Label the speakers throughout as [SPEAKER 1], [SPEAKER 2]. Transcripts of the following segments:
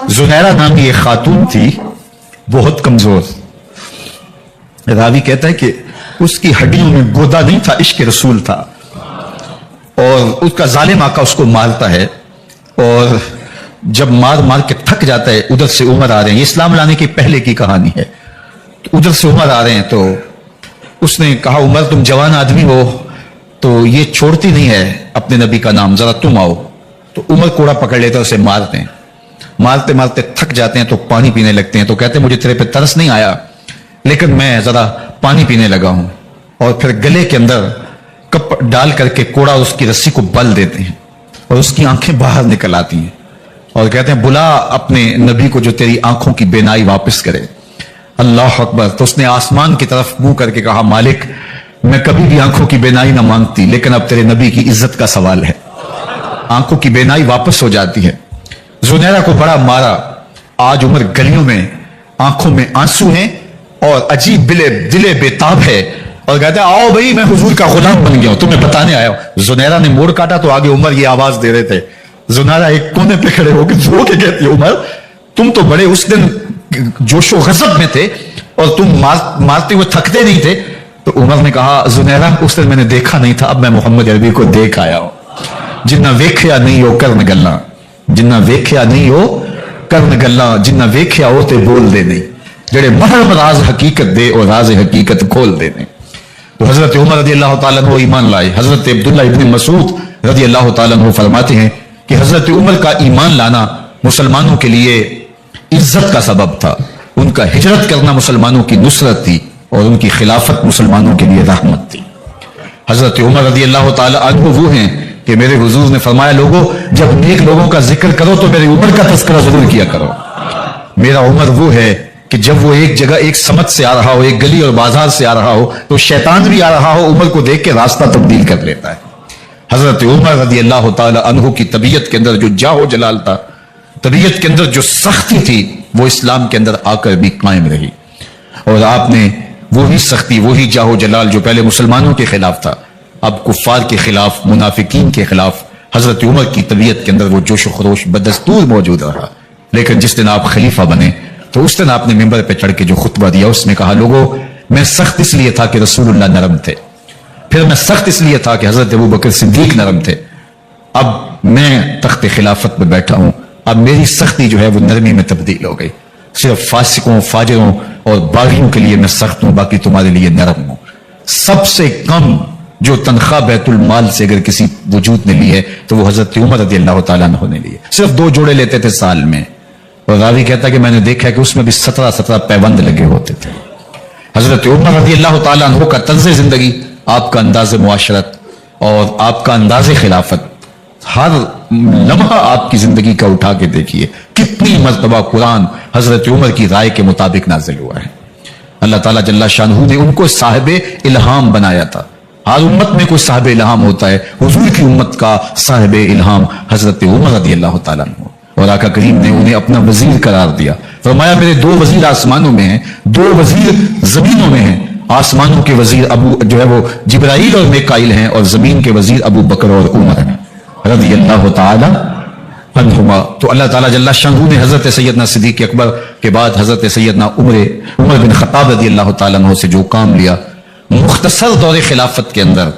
[SPEAKER 1] زنیرہ نام کی ایک خاتون تھی، بہت کمزور. راوی کہتا ہے کہ اس کی ہڈیوں میں گودا نہیں تھا، عشق رسول تھا، اور اس کا ظالم آقا اس کو مارتا ہے، اور جب مار کے تھک جاتا ہے، ادھر سے عمر آ رہے ہیں، یہ اسلام لانے کی پہلے کی کہانی ہے. ادھر سے عمر آ رہے ہیں تو اس نے کہا عمر تم جوان آدمی ہو تو یہ چھوڑتی نہیں ہے اپنے نبی کا نام، ذرا تم آؤ. تو عمر کوڑا پکڑ لیتے اسے مارتے ہیں، مارتے مارتے تھک جاتے ہیں تو پانی پینے لگتے ہیں. تو کہتے ہیں مجھے تیرے پہ ترس نہیں آیا لیکن میں ذرا پانی پینے لگا ہوں. اور پھر گلے کے اندر کپ ڈال کر کے کوڑا اس کی رسی کو بل دیتے ہیں اور اس کی آنکھیں باہر نکل آتی ہیں اور کہتے ہیں بلا اپنے نبی کو جو تیری آنکھوں کی بینائی واپس کرے. اللہ اکبر. تو اس نے آسمان کی طرف منہ کر کے کہا مالک میں کبھی بھی آنکھوں کی بینائی نہ مانگتی، لیکن اب تیرے نبی کی عزت کا سوال ہے. آنکھوں کی بینائی واپس ہو جاتی ہے. زنیرہ کو بڑا مارا. آج عمر گلیوں میں آنکھوں میں آنسو ہیں اور عجیب دلے بےتاب ہے اور کہتے ہیں آؤ بھائی میں حضور کا غلام بن گیا ہوں، تمہیں بتانے آیا ہوں. زنیرہ نے موڑ کاٹا تو آگے عمر یہ آواز دے رہے تھے. زنیرہ ایک کونے پہ کھڑے ہو کے رو کے کہتی عمر تم تو بڑے اس دن جوش و غضب میں تھے اور تم مارتے ہوئے تھکتے نہیں تھے. تو عمر نے کہا زنیرہ اس دن میں نے دیکھا نہیں تھا، اب میں محمد عربی کو دیکھ آیا ہوں. جنہ ویکھیا نہیں ہو کرن گلاں، جنہ ویکھیا نہیں ہو کرن گلاں، جنہ ویکھیا ہو تے بول دے نہیں، جڑے محرم راز حقیقت دے اور راز حقیقت کھول دے نہیں. تو حضرت عمر رضی اللہ تعالیٰ عنہ ایمان لائے. حضرت عبداللہ ابن مسعود رضی اللہ تعالیٰ عنہ فرماتے ہیں کہ حضرت عمر کا ایمان لانا مسلمانوں کے لیے عزت کا سبب تھا. ان کا ہجرت کرنا مسلمانوں کی نصرت تھی اور ان کی خلافت مسلمانوں کے لیے رحمت تھی. حضرت عمر رضی اللہ تعالیٰ عنہ وہ ہیں کہ میرے حضور نے فرمایا لوگوں جب نیک لوگوں کا ذکر کرو تو میرے عمر کا تذکرہ ضرور کیا کرو. میرا عمر وہ ہے کہ جب وہ ایک جگہ ایک سمت سے آ رہا ہو، ایک گلی اور بازار سے آ رہا ہو تو شیطان بھی آ رہا ہو، عمر کو دیکھ کے راستہ تبدیل کر لیتا ہے. حضرت عمر رضی اللہ تعالی عنہ کی طبیعت کے اندر جو جاہ و جلال تھا، طبیعت کے اندر جو سختی تھی، وہ اسلام کے اندر آ کر بھی قائم رہی. اور آپ نے وہی سختی، وہی جاہ و جلال جو پہلے مسلمانوں کے خلاف تھا، اب کفار کے خلاف، منافقین کے خلاف حضرت عمر کی طبیعت کے اندر وہ جوش و خروش بدستور موجود رہا. لیکن جس دن آپ خلیفہ بنے تو اس دن آپ نے ممبر پہ چڑھ کے جو خطبہ دیا اس میں کہا لوگوں میں سخت اس لیے تھا کہ رسول اللہ نرم تھے، پھر میں سخت اس لیے تھا کہ حضرت ابو بکر صدیق نرم تھے، اب میں تخت خلافت پہ بیٹھا ہوں، اب میری سختی جو ہے وہ نرمی میں تبدیل ہو گئی. صرف فاسقوں، فاجروں اور باغیوں کے لیے میں سخت ہوں، باقی تمہارے لیے نرم ہوں. سب سے کم جو تنخواہ بیت المال سے اگر کسی وجود نے لی ہے تو وہ حضرت عمر رضی اللہ تعالیٰ عنہ نے لی ہے. صرف 2 جوڑے لیتے تھے سال میں، اور راوی کہتا ہے کہ میں نے دیکھا کہ اس میں بھی 17 پیوند لگے ہوتے تھے. حضرت عمر رضی اللہ تعالیٰ عنہ کا طرز زندگی، آپ کا انداز معاشرت اور آپ کا انداز خلافت، ہر لمحہ آپ کی زندگی کا اٹھا کے دیکھیے کتنی مرتبہ قرآن حضرت عمر کی رائے کے مطابق نازل ہوا ہے. اللہ تعالیٰ جل شانہ نے ان کو صاحب الہام بنایا تھا. ہر امت میں کوئی صاحب الہام ہوتا ہے، حضور کی امت کا صاحب الہام حضرت عمر رضی اللہ تعالیٰ عنہ، اور آقا کریم نے انہیں اپنا وزیر قرار دیا. فرمایا میرے 2 وزیر آسمانوں میں ہیں، 2 وزیر زمینوں میں ہیں. آسمانوں کے وزیر ابو جو ہے وہ جبرائیل اور میکائیل ہیں، اور زمین کے وزیر ابو بکر اور عمر ہیں رضی اللہ تعالی عنہما. تو اللہ تعالیٰ جل شانہ نے حضرت سیدنا صدیق اکبر کے بعد حضرت سیدنا عمر بن خطاب رضی اللہ تعالیٰ عنہ سے جو کام لیا، مختصر دور خلافت کے اندر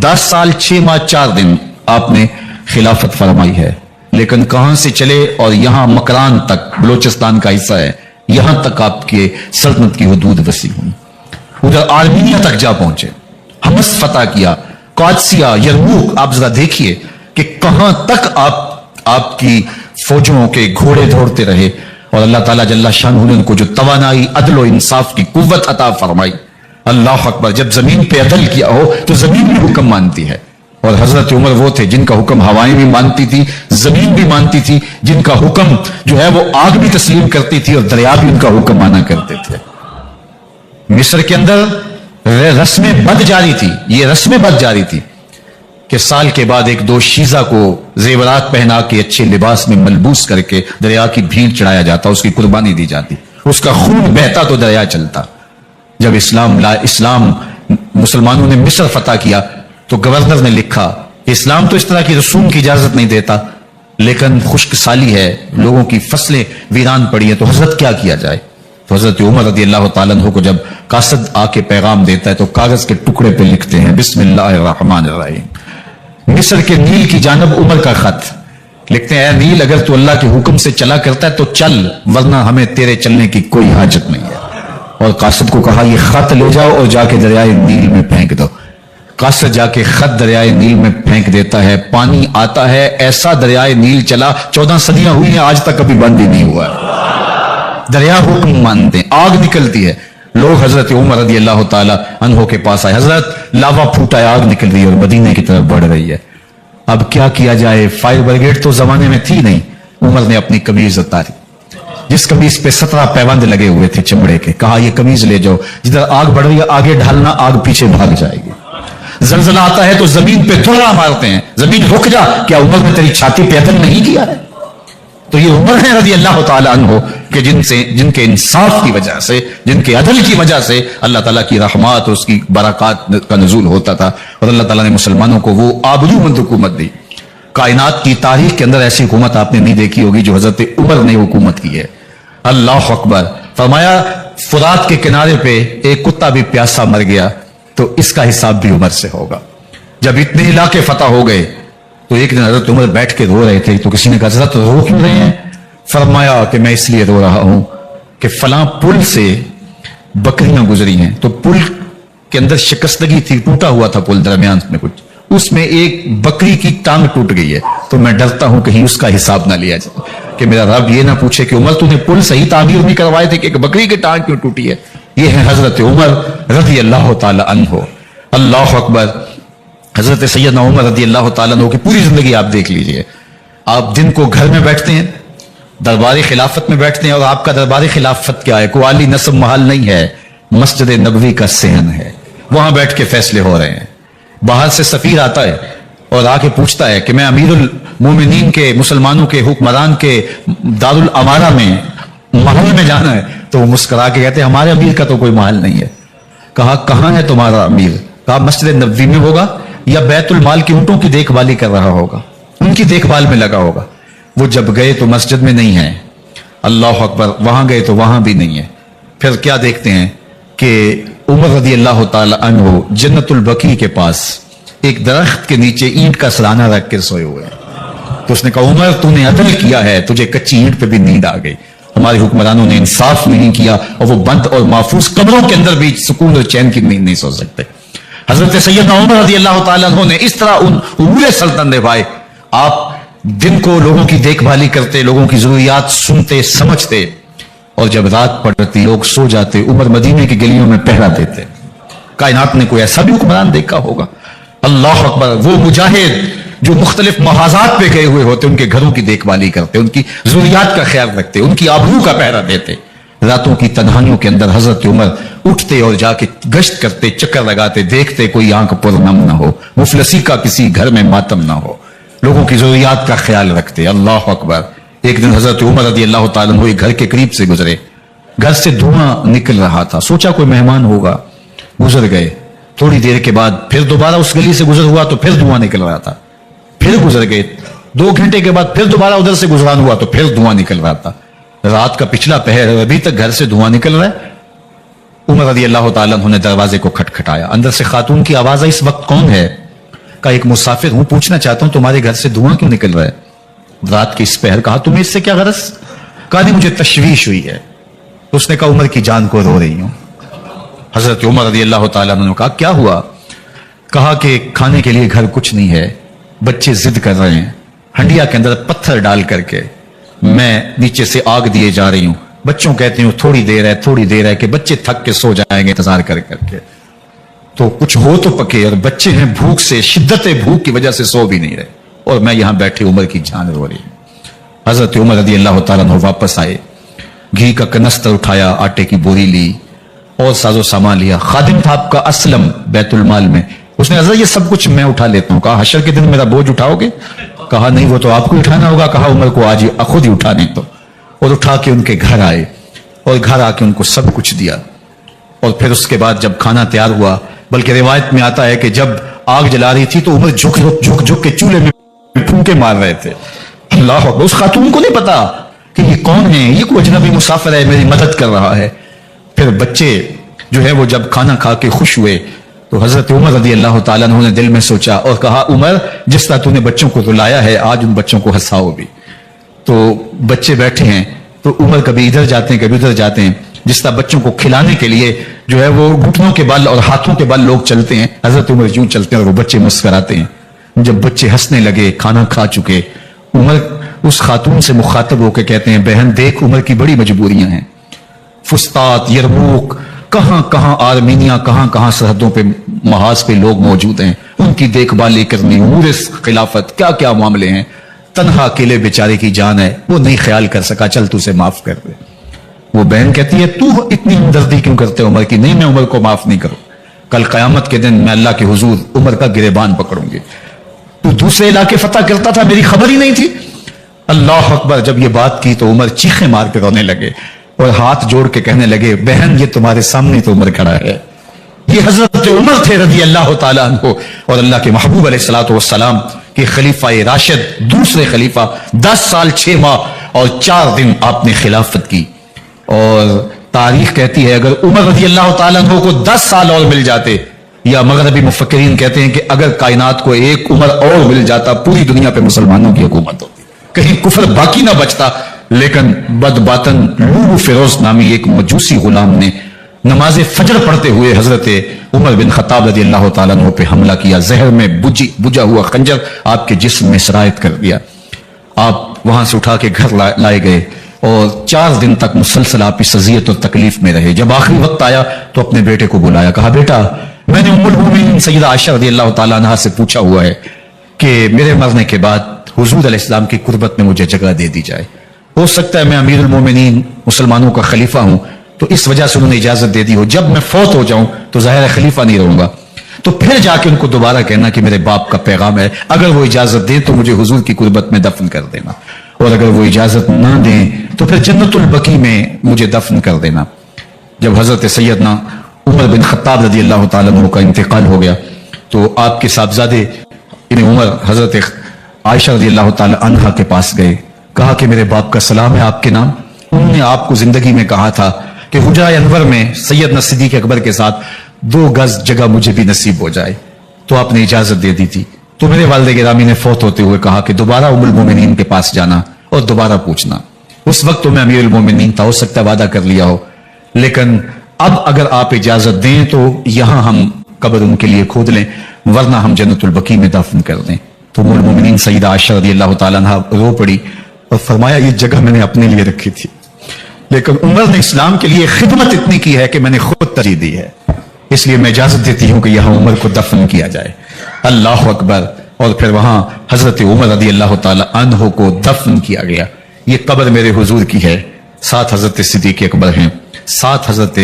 [SPEAKER 1] 10 سال 6 ماہ 4 دن آپ نے خلافت فرمائی ہے. لیکن کہاں سے چلے اور یہاں مکران تک، بلوچستان کا حصہ ہے، یہاں تک آپ کے سلطنت کی حدود وسیع ہوئی. ادھر آرمینیا تک جا پہنچے، حمص فتح کیا، قادسیہ، یرموک. آپ ذرا دیکھیے کہ کہاں تک آپ کی فوجوں کے گھوڑے دوڑتے رہے، اور اللہ تعالیٰ جل شانہ نے ان کو جو توانائی، عدل و انصاف کی قوت عطا فرمائی. اللہ اکبر. جب زمین پہ عدل کیا ہو تو زمین بھی حکم مانتی ہے، اور حضرت عمر وہ تھے جن کا حکم ہوائیں بھی مانتی تھی، زمین بھی مانتی تھی، جن کا حکم جو ہے وہ آگ بھی تسلیم کرتی تھی اور دریا بھی ان کا حکم مانا کرتے تھے. مصر کے اندر رسم بد جاری تھی، یہ رسم بد جاری تھی کہ سال کے بعد 1-2 شیزہ کو زیورات پہنا کے اچھے لباس میں ملبوس کر کے دریا کی بھیڑ چڑھایا جاتا، اس کی قربانی دی جاتی، اس کا خون بہتا تو دریا چلتا. جب اسلام مسلمانوں نے مصر فتح کیا تو گورنر نے لکھا اسلام تو اس طرح کی رسوم کی اجازت نہیں دیتا، لیکن خشک سالی ہے، لوگوں کی فصلیں ویران پڑی ہیں، تو حضرت کیا کیا جائے؟ تو حضرت عمر رضی اللہ تعالیٰ عنہ کو جب قاصد آ کے پیغام دیتا ہے تو کاغذ کے ٹکڑے پہ لکھتے ہیں بسم اللہ الرحمن الرحیم، مصر کے نیل کی جانب عمر کا خط لکھتے ہیں، اے نیل اگر تو اللہ کے حکم سے چلا کرتا ہے تو چل، ورنہ ہمیں تیرے چلنے کی کوئی حاجت نہیں ہے۔ اور قاصد کو کہا یہ خط لے جاؤ اور جا کے دریائے نیل میں پھینک دو۔ قاصد جا کے خط دریائے نیل میں پھینک دیتا ہے، پانی آتا ہے، ایسا دریائے نیل چلا 14 صدیاں ہوئی ہیں آج تک کبھی بند ہی نہیں ہوا ہے۔ دریا حکم مانتے ہیں، آگ نکلتی ہے، لوگ حضرت عمر رضی اللہ تعالی عنہ کے پاس آئے، حضرت لاوا پھوٹا ہے، آگ نکل رہی ہے اور مدینے کی طرف بڑھ رہی ہے، اب کیا کیا جائے؟ فائر بریگیڈ تو زمانے میں تھی نہیں۔ عمر نے اپنی قمیض اتاری، جس قمیض پہ 17 پیوند لگے ہوئے تھے چمڑے کے، کہا یہ قمیض لے جاؤ، جدھر آگ بڑھ رہی ہے آگے ڈھالنا، آگ پیچھے بھاگ جائے گی۔ زلزلہ آتا ہے تو زمین پہ دھڑا مارتے ہیں، زمین رک جا، کیا عمر نے تیری چھاتی پہ عدل نہیں کیا ہے؟ تو یہ عمر ہے رضی اللہ تعالیٰ عنہ کہ جن کے انصاف کی وجہ سے، جن کے عدل کی وجہ سے اللہ تعالیٰ کی رحمات اور اس کی برکات کا نزول ہوتا تھا، اور اللہ تعالیٰ نے مسلمانوں کو وہ آبرومند حکومت دی۔ کائنات کی تاریخ کے اندر ایسی حکومت آپ نے نہیں دیکھی ہوگی جو حضرت عمر نے حکومت کی ہے۔ اللہ اکبر۔ فرمایا فرات کے کنارے پہ ایک کتا بھی پیاسا مر گیا تو اس کا حساب بھی عمر سے ہوگا۔ جب اتنے علاقے فتح ہو گئے تو ایک دن حضرت عمر بیٹھ کے رو رہے تھے، تو کسی نے کہا حضرت رو کیوں رہے ہیں؟ فرمایا کہ میں اس لیے رو رہا ہوں کہ فلاں پل سے بکریاں گزری ہیں، تو پل کے اندر شکستگی تھی، ٹوٹا ہوا تھا پل درمیان میں کچھ، اس میں ایک بکری کی ٹانگ ٹوٹ گئی ہے، تو میں ڈرتا ہوں کہیں اس کا حساب نہ لیا جائے، کہ میرا رب یہ نہ پوچھے کہ عمر تو نے پل صحیح تعمیر نہیں کروائے تھے کہ ایک بکری کی ٹانگ کیوں ٹوٹی ہے۔ یہ ہے حضرت عمر رضی اللہ تعالی عنہ۔ اللہ اکبر۔ حضرت سیدنا عمر رضی اللہ تعالیٰ عنہ کی پوری زندگی آپ دیکھ لیجئے، آپ دن کو گھر میں بیٹھتے ہیں، دربار خلافت میں بیٹھتے ہیں، اور آپ کا دربار خلافت کیا ہے؟ کوئی عالی نصب محل نہیں ہے، مسجد نبوی کا صحن ہے، وہاں بیٹھ کے فیصلے ہو رہے ہیں۔ باہر سے سفیر آتا ہے اور آ کے پوچھتا ہے کہ میں امیر المومنین کے، مسلمانوں کے حکمران کے دارالامارہ میں محل میں جانا ہے، تو وہ مسکرا کے کہتے ہیں ہمارے امیر کا تو کوئی محل نہیں ہے۔ کہا کہاں ہے تمہارا امیر؟ کہا مسجد نبوی میں ہوگا یا بیت المال کی اونٹوں کی دیکھ بھالی کر رہا ہوگا، ان کی دیکھ بھال میں لگا ہوگا۔ وہ جب گئے تو مسجد میں نہیں ہے، اللہ اکبر، وہاں گئے تو وہاں بھی نہیں ہے۔ پھر کیا دیکھتے ہیں کہ عمر رضی اللہ تعالی عنہ جنت البقیع کے پاس ایک درخت کے نیچے اینٹ کا سرانہ رکھ کے سوئے ہوئے ہیں۔ تو اس نے کہا عمر تو نے عدل کیا ہے، تجھے کچی اینٹ پہ بھی نیند آ گئی، ہمارے حکمرانوں نے انصاف نہیں کیا، اور وہ بند اور محفوظ قبروں کے اندر بھی سکون اور چین کی نیند نہیں سو سکتے۔ حضرت سیدنا عمر رضی اللہ تعالیٰ عنہ نے اس طرح ان امور سلطنت نبھائے۔ آپ دن کو لوگوں کی دیکھ بھالی کرتے، لوگوں کی ضروریات سنتے سمجھتے، اور جب رات پڑتی لوگ سو جاتے، عمر مدینے کی گلیوں میں پہرا دیتے۔ کائنات نے کوئی ایسا بھی حکمران دیکھا ہوگا؟ اللہ اکبر۔ وہ مجاہد جو مختلف محاذات پہ گئے ہوئے ہوتے، ان کے گھروں کی دیکھ بھالی کرتے، ان کی ضروریات کا خیال رکھتے، ان کی آبرو کا پہرا دیتے۔ راتوں کی تنہائیوں کے اندر حضرت عمر اٹھتے اور جا کے گشت کرتے، چکر لگاتے، دیکھتے کوئی آنکھ پر نم نہ ہو، مفلسی کا کسی گھر میں ماتم نہ ہو، لوگوں کی ضروریات کا خیال رکھتے۔ اللہ اکبر۔ ایک دن حضرت عمر رضی اللہ تعالیٰ عنہ ایک گھر کے قریب سے گزرے، گھر سے دھواں نکل رہا تھا، سوچا کوئی مہمان ہوگا، گزر گئے۔ تھوڑی دیر کے بعد پھر دوبارہ اس گلی سے گزر ہوا تو پھر دھواں نکل رہا تھا، پھر گزر گئے۔ 2 گھنٹے کے بعد پھر دوبارہ ادھر سے گزران ہوا تو پھر دھواں نکل رہا تھا۔ رات کا پچھلا پہر، ابھی تک گھر سے دھواں نکل رہا ہے۔ عمر رضی اللہ تعالیٰ عنہ نے دروازے کو کھٹکھٹایا، اندر سے خاتون کی آواز ہے، اس وقت کون ہے؟ کہا ایک مسافر ہوں، پوچھنا چاہتا ہوں تمہارے گھر سے دھواں کیوں نکل رہا ہے رات کے اس پہر؟ کہا تمہیں اس سے کیا غرض؟ کہا نہیں مجھے تشویش ہوئی ہے۔ تو اس نے کہا عمر کی جان کو رو رہی ہوں۔ حضرت عمر رضی اللہ تعالیٰ عنہ نے کہا کیا ہوا؟ کہا کہ کھانے کے لیے گھر کچھ نہیں ہے، بچے ضد کر رہے ہیں، ہنڈیا کے اندر پتھر ڈال کر کے میں نیچے سے آگ دیے جا رہی ہوں، بچوں کہتے ہیں تھوڑی دیر ہے کہ بچے تھک کے سو جائیں گے انتظار کر کے، تو کچھ ہو تو پکے، اور بچے ہیں بھوک سے، شدت بھوک کی وجہ سے سو بھی نہیں رہے، اور میں یہاں بیٹھے عمر کی جان رو رہی ہوں۔ حضرت عمر رضی اللہ تعالیٰ عنہ واپس آئے، گھی کا کنستر اٹھایا، آٹے کی بوری لی اور ساز و سامان لیا۔ خادم تھا آپ کا اسلم بیت المال میں، اس نے حضرت یہ سب کچھ میں اٹھا لیتا ہوں۔ کہا حشر کے دن میرا بوجھ اٹھاؤ گے؟ کہا نہیں وہ تو آپ کو اٹھانا ہوگا۔ کہا عمر کو آج خود ہی اٹھانے تو، اور اٹھا کے ان کے گھر آئے، اور گھر آ کے ان کو سب کچھ دیا۔ اور پھر اس کے بعد جب کھانا تیار ہوا، بلکہ روایت میں آتا ہے کہ جب آگ جلا رہی تھی تو عمر جھک کے چولہے میں پھونکے مار رہے تھے، اللہ اکبر، اس خاتون کو نہیں پتا کہ یہ کون ہے، یہ کوئی اجنبی مسافر ہے میری مدد کر رہا ہے۔ پھر بچے جو ہے وہ جب کھانا کھا کے خوش ہوئے تو حضرت عمر رضی اللہ تعالیٰ عنہ نے دل میں سوچا اور کہا عمر جس طرح تو نے بچوں کو رلایا ہے آج ان بچوں کو ہنساؤ بھی۔ تو بچے بیٹھے ہیں تو عمر کبھی ادھر جاتے ہیں کبھی ادھر جاتے ہیں، جس طرح بچوں کو کھلانے کے لیے جو ہے وہ گھٹنوں کے بل اور ہاتھوں کے بل لوگ چلتے ہیں، حضرت عمر یوں چلتے ہیں اور وہ بچے مسکراتے ہیں۔ جب بچے ہنسنے لگے کھانا کھا چکے، عمر اس خاتون سے مخاطب ہو کے کہتے ہیں بہن دیکھ عمر کی بڑی مجبوریاں ہیں، فسطاط، یرموک، کہاں کہاں آرمینیا، کہاں کہاں سرحدوں پہ محاذ پہ لوگ موجود ہیں، ان کی دیکھ بھال کرنی، امور خلافت، کیا کیا معاملے ہیں، تنہا اکیلے بیچارے کی جان ہے وہ نہیں خیال کر سکا، چل تو اسے معاف کر دے۔ وہ بہن کہتی ہے تو اتنی ہمدردی کیوں کرتے عمر کی؟ نہیں میں عمر کو معاف نہیں کروں، کل قیامت کے دن میں اللہ کے حضور عمر کا گریبان پکڑوں گی، تو دوسرے علاقے فتح کرتا تھا میری خبر ہی نہیں تھی۔ اللہ اکبر، جب یہ بات کی تو عمر چیخیں مار کے رونے لگے اور ہاتھ جوڑ کے کہنے لگے بہن یہ تمہارے سامنے تو عمر کھڑا ہے، یہ حضرت عمر تھے رضی اللہ تعالیٰ عنہ اور اللہ کے محبوب علیہ الصلوۃ والسلام کے خلیفہ راشد، دوسرے خلیفہ، 10 سال 6 ماہ اور 4 دن آپ نے خلافت کی۔ اور تاریخ کہتی ہے اگر عمر رضی اللہ تعالیٰ عنہ کو 10 سال اور مل جاتے، یا مغربی مفکرین کہتے ہیں کہ اگر کائنات کو ایک عمر اور مل جاتا پوری دنیا پہ مسلمانوں کی حکومت ہوتی، کہیں کفر باقی نہ بچتا۔ لیکن بد باطن لولو فیروز نامی ایک مجوسی غلام نے نماز فجر پڑھتے ہوئے حضرت عمر بن خطاب رضی اللہ تعالیٰ عنہ پہ حملہ کیا، زہر میں بجھا ہوا خنجر آپ کے جسم میں سرایت کر دیا۔ آپ وہاں سے اٹھا کے گھر لائے گئے اور 4 دن تک مسلسل آپ اس اذیت اور تکلیف میں رہے۔ جب آخری وقت آیا تو اپنے بیٹے کو بلایا، کہا بیٹا میں نے ام المومنین سیدہ عائشہ رضی اللہ تعالیٰ عنہ سے پوچھا ہوا ہے کہ میرے مرنے کے بعد حضور علیہ السلام کی قربت میں مجھے جگہ دے دی جائے، ہو سکتا ہے میں امیر المومنین مسلمانوں کا خلیفہ ہوں تو اس وجہ سے انہوں نے اجازت دے دی ہو، جب میں فوت ہو جاؤں تو ظاہر ہے خلیفہ نہیں رہوں گا، تو پھر جا کے ان کو دوبارہ کہنا کہ میرے باپ کا پیغام ہے، اگر وہ اجازت دیں تو مجھے حضور کی قربت میں دفن کر دینا، اور اگر وہ اجازت نہ دیں تو پھر جنت البقیع میں مجھے دفن کر دینا۔ جب حضرت سیدنا عمر بن خطاب رضی اللہ تعالیٰ عنہ کا انتقال ہو گیا تو آپ کے صاحبزادے ابن عمر حضرت عائشہ رضی اللہ تعالیٰ عنہ کے پاس گئے، کہا کہ میرے باپ کا سلام ہے آپ کے نام، انہوں نے آپ کو زندگی میں کہا تھا کہ حجرہ انور میں سیدنا صدیق اکبر کے ساتھ 2 گز جگہ مجھے بھی نصیب ہو جائے، تو آپ نے اجازت دے دی تھی۔ تو میرے والد گرامی نے فوت ہوتے ہوئے کہا کہ دوبارہ ام المومنین کے پاس جانا اور دوبارہ پوچھنا، اس وقت تو میں امیر المومنین تھا، ہو سکتا ہے وعدہ کر لیا ہو، لیکن اب اگر آپ اجازت دیں تو یہاں ہم قبر ان کے لیے کھود لیں ورنہ ہم جنت البقیع میں دفن کر دیں۔ تو ام المومنین سیدہ عائشہ رضی اللہ تعالیٰ عنہ رو پڑی اور فرمایا یہ جگہ میں نے اپنے لیے رکھی تھی، لیکن عمر نے اسلام کے لیے خدمت اتنی کی ہے کہ میں نے خود ترجیح دی ہے، اس لیے میں اجازت دیتی ہوں کہ یہاں عمر کو دفن کیا جائے۔ اللہ اکبر، اور پھر وہاں حضرت عمر رضی اللہ تعالیٰ عنہ کو دفن کیا گیا۔ یہ قبر میرے حضور کی ہے، ساتھ حضرت صدیق اکبر ہیں، ساتھ حضرت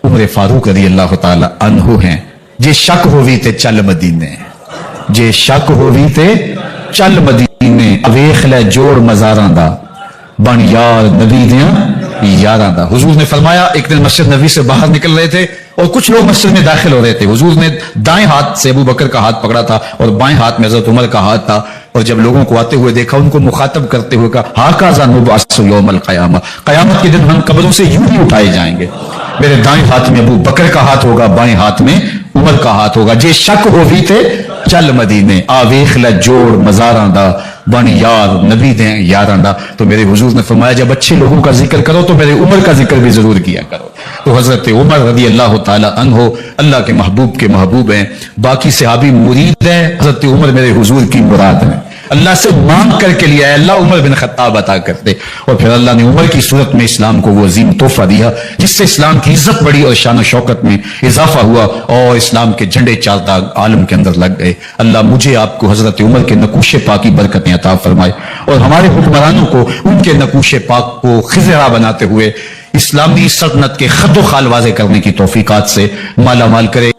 [SPEAKER 1] عمر فاروق رضی اللہ تعالیٰ عنہ ہیں۔ جے شک ہووی تے چل مدینے، جے شک ہووی تے چل مدینے، ویکھ لے جوڑ مزاراں دا، بن یار نبی دیاں یاراں دا۔ حضور نے فرمایا ایک دن مسجد نبوی سے باہر نکل رہے تھے اور کچھ لوگ مسجد میں داخل ہو رہے تھے، حضور نے دائیں ہاتھ سے ابو بکر کا ہاتھ پکڑا تھا اور بائیں ہاتھ میں حضرت عمر کا ہاتھ تھا، اور جب لوگوں کو آتے ہوئے دیکھا ان کو مخاطب کرتے ہوئے کہا ہاکذا نبعث یوم القیامہ، قیامت کے دن ہم قبروں سے یوں ہی اٹھائے جائیں گے، میرے دائیں ہاتھ میں ابو بکر کا ہاتھ ہوگا، بائیں ہاتھ میں عمر کا ہاتھ ہوگا۔ جے شک ہووی تے چل مدینے، آ ویکھ لے جوڑ مزاراں دا، بن یار نبی دیں یاراں دا۔ تو میرے حضور نے فرمایا جب اچھے لوگوں کا ذکر کرو تو میرے عمر کا ذکر بھی ضرور کیا کرو۔ تو حضرت عمر رضی اللہ تعالی عنہ اللہ کے محبوب ہیں، باقی صحابی مرید ہیں، حضرت عمر میرے حضور کی مراد ہیں، اللہ سے مانگ کر کے لیا ہے اللہ عمر بن خطاب عطا کر دے، اور پھر اللہ نے عمر کی صورت میں اسلام کو وہ عظیم تحفہ دیا جس سے اسلام کی عزت بڑھی اور شان و شوکت میں اضافہ ہوا اور اسلام کے جھنڈے 4 داغ عالم کے اندر لگ گئے۔ اللہ مجھے آپ کو حضرت عمر کے نقوش پاک کی برکتیں عطا فرمائے اور ہمارے حکمرانوں کو ان کے نقوش پاک کو خزرہ بناتے ہوئے اسلامی سلطنت کے خد و خال واضح کرنے کی توفیقات سے مالا مال کرے۔